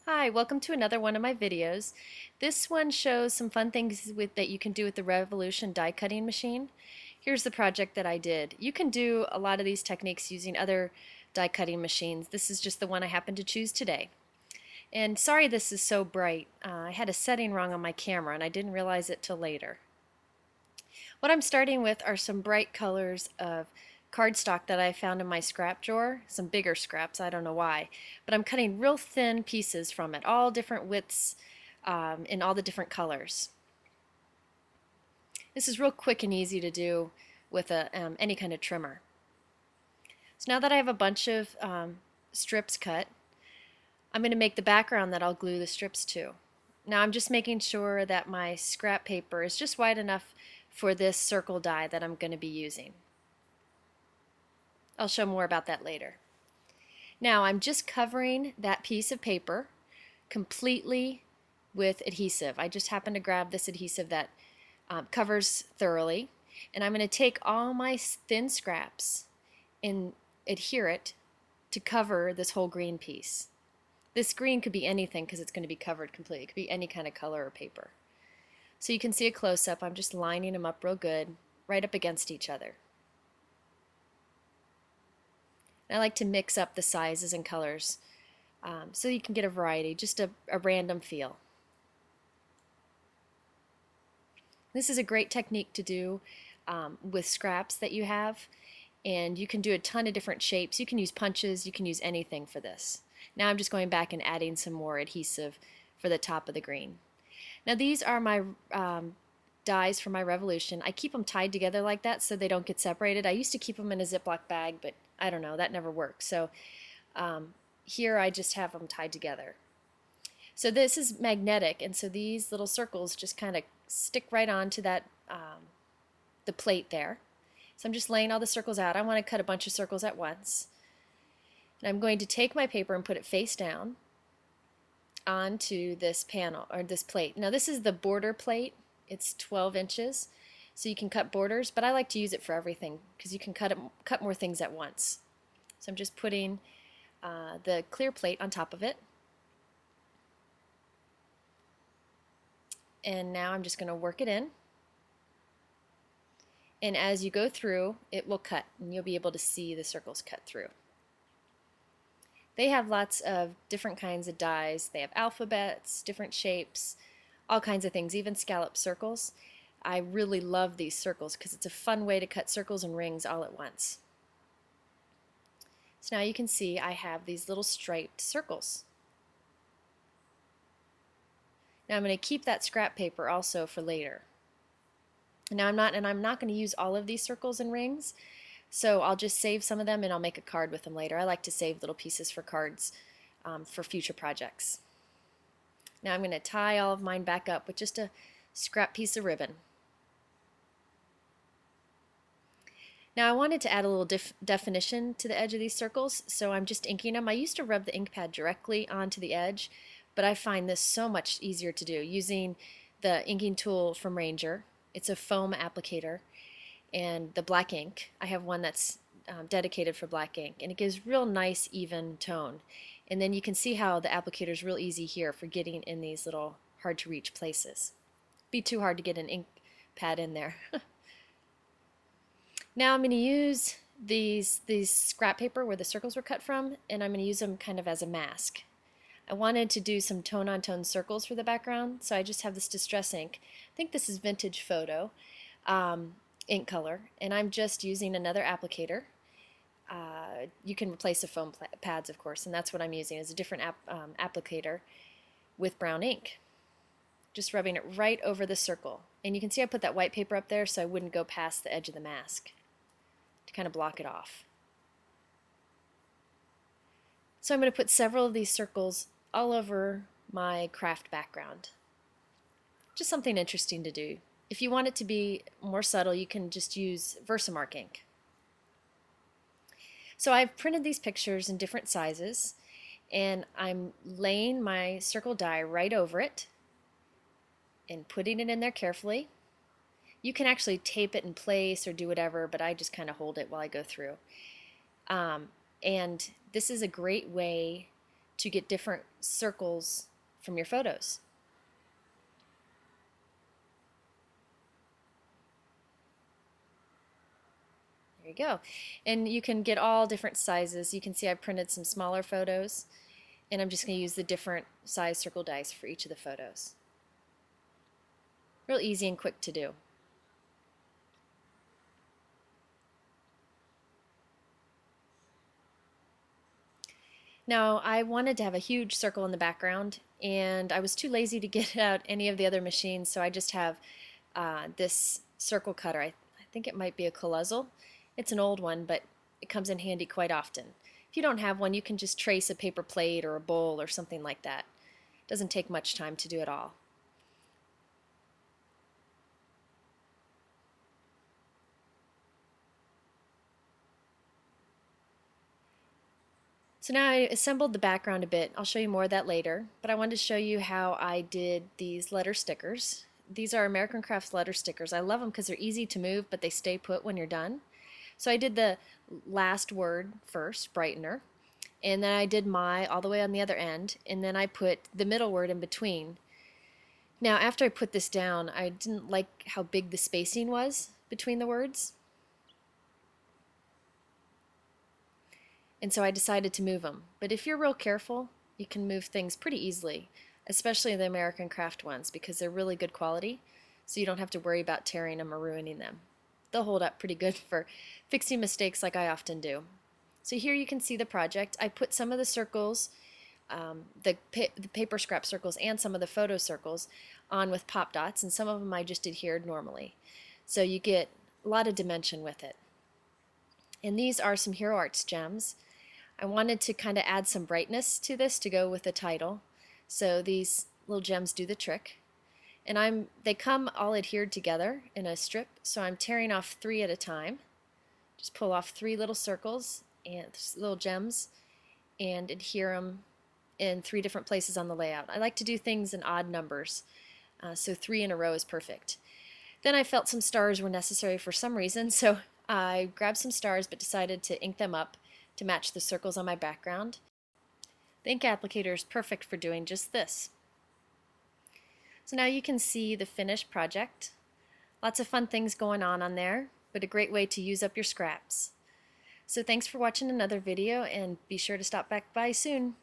Hi, welcome to another one of my videos. This one shows some fun things that you can do with the Revolution die cutting machine. Here's the project that I did. You can do a lot of these techniques using other die cutting machines. This is just the one I happened to choose today. And sorry this is so bright. I had a setting wrong on my camera and I didn't realize it till later. What I'm starting with are some bright colors of cardstock that I found in my scrap drawer, some bigger scraps, I don't know why, but I'm cutting real thin pieces from it, all different widths in all the different colors. This is real quick and easy to do with any kind of trimmer. So now that I have a bunch of strips cut, I'm going to make the background that I'll glue the strips to. Now I'm just making sure that my scrap paper is just wide enough for this circle die that I'm going to be using. I'll show more about that later. Now I'm just covering that piece of paper completely with adhesive. I just happened to grab this adhesive that covers thoroughly, and I'm going to take all my thin scraps and adhere it to cover this whole green piece. This green could be anything because it's going to be covered completely. It could be any kind of color or paper. So you can see a close-up. I'm just lining them up real good, right up against each other. I like to mix up the sizes and colors so you can get a variety, just a random feel. This is a great technique to do with scraps that you have, and you can do a ton of different shapes. You can use punches, you can use anything for this. Now I'm just going back and adding some more adhesive for the top of the green. Now these are my dies for my Revolution. I keep them tied together like that so they don't get separated. I used to keep them in a Ziploc bag, but I don't know, that never worked. So here I just have them tied together. So this is magnetic, and so these little circles just kind of stick right onto that the plate there. So I'm just laying all the circles out. I want to cut a bunch of circles at once. And I'm going to take my paper and put it face down onto this panel or this plate. Now this is the border plate. It's 12 inches, so you can cut borders, but I like to use it for everything because you can cut more things at once. So I'm just putting the clear plate on top of it. And now I'm just going to work it in. And as you go through, it will cut, and you'll be able to see the circles cut through. They have lots of different kinds of dies. They have alphabets, different shapes, all kinds of things, even scallop circles. I really love these circles because it's a fun way to cut circles and rings all at once. So now you can see I have these little striped circles. Now I'm going to keep that scrap paper also for later. Now I'm not going to use all of these circles and rings, so I'll just save some of them and I'll make a card with them later. I like to save little pieces for cards for future projects. Now I'm going to tie all of mine back up with just a scrap piece of ribbon. Now I wanted to add a little definition to the edge of these circles, so I'm just inking them. I used to rub the ink pad directly onto the edge, but I find this so much easier to do using the inking tool from Ranger. It's a foam applicator, and the black ink. I have one that's dedicated for black ink, and it gives real nice even tone. And then you can see how the applicator is real easy here for getting in these little hard to reach places. Be too hard to get an ink pad in there. Now I'm going to use these scrap paper where the circles were cut from, and I'm going to use them kind of as a mask. I wanted to do some tone-on-tone circles for the background, so I just have this Distress ink. I think this is Vintage Photo ink color, and I'm just using another applicator. You can replace the foam pads, of course, and that's what I'm using, is a different applicator with brown ink. Just rubbing it right over the circle. And you can see I put that white paper up there so I wouldn't go past the edge of the mask to kind of block it off. So I'm going to put several of these circles all over my craft background. Just something interesting to do. If you want it to be more subtle, you can just use Versamark ink. So I've printed these pictures in different sizes, and I'm laying my circle die right over it and putting it in there carefully. You can actually tape it in place or do whatever, but I just kind of hold it while I go through. And this is a great way to get different circles from your photos. There you go. And you can get all different sizes. You can see I printed some smaller photos, and I'm just going to use the different size circle dice for each of the photos. Real easy and quick to do. Now, I wanted to have a huge circle in the background, and I was too lazy to get out any of the other machines, so I just have this circle cutter. I think it might be a Quickutz. It's an old one, but it comes in handy quite often. If you don't have one, you can just trace a paper plate or a bowl or something like that. It doesn't take much time to do it all. So now I assembled the background a bit. I'll show you more of that later, but I wanted to show you how I did these letter stickers. These are American Crafts letter stickers. I love them because they're easy to move, but they stay put when you're done. So I did the last word first, brightener, and then I did my all the way on the other end, and then I put the middle word in between. Now after I put this down, I didn't like how big the spacing was between the words. And so I decided to move them. But if you're real careful, you can move things pretty easily, especially the American Craft ones, because they're really good quality, so you don't have to worry about tearing them or ruining them. They'll hold up pretty good for fixing mistakes like I often do. So here you can see the project. I put some of the circles, the paper scrap circles and some of the photo circles on with pop dots, and some of them I just adhered normally. So you get a lot of dimension with it. And these are some Hero Arts gems. I wanted to kind of add some brightness to this to go with the title. So these little gems do the trick. And they come all adhered together in a strip, so I'm tearing off 3 at a time. Just pull off 3 little circles and little gems and adhere them in 3 different places on the layout. I like to do things in odd numbers, so 3 in a row is perfect. Then I felt some stars were necessary for some reason, so I grabbed some stars but decided to ink them up to match the circles on my background. The ink applicator is perfect for doing just this. So now you can see the finished project. Lots of fun things going on there, but a great way to use up your scraps. So thanks for watching another video, and be sure to stop back by soon.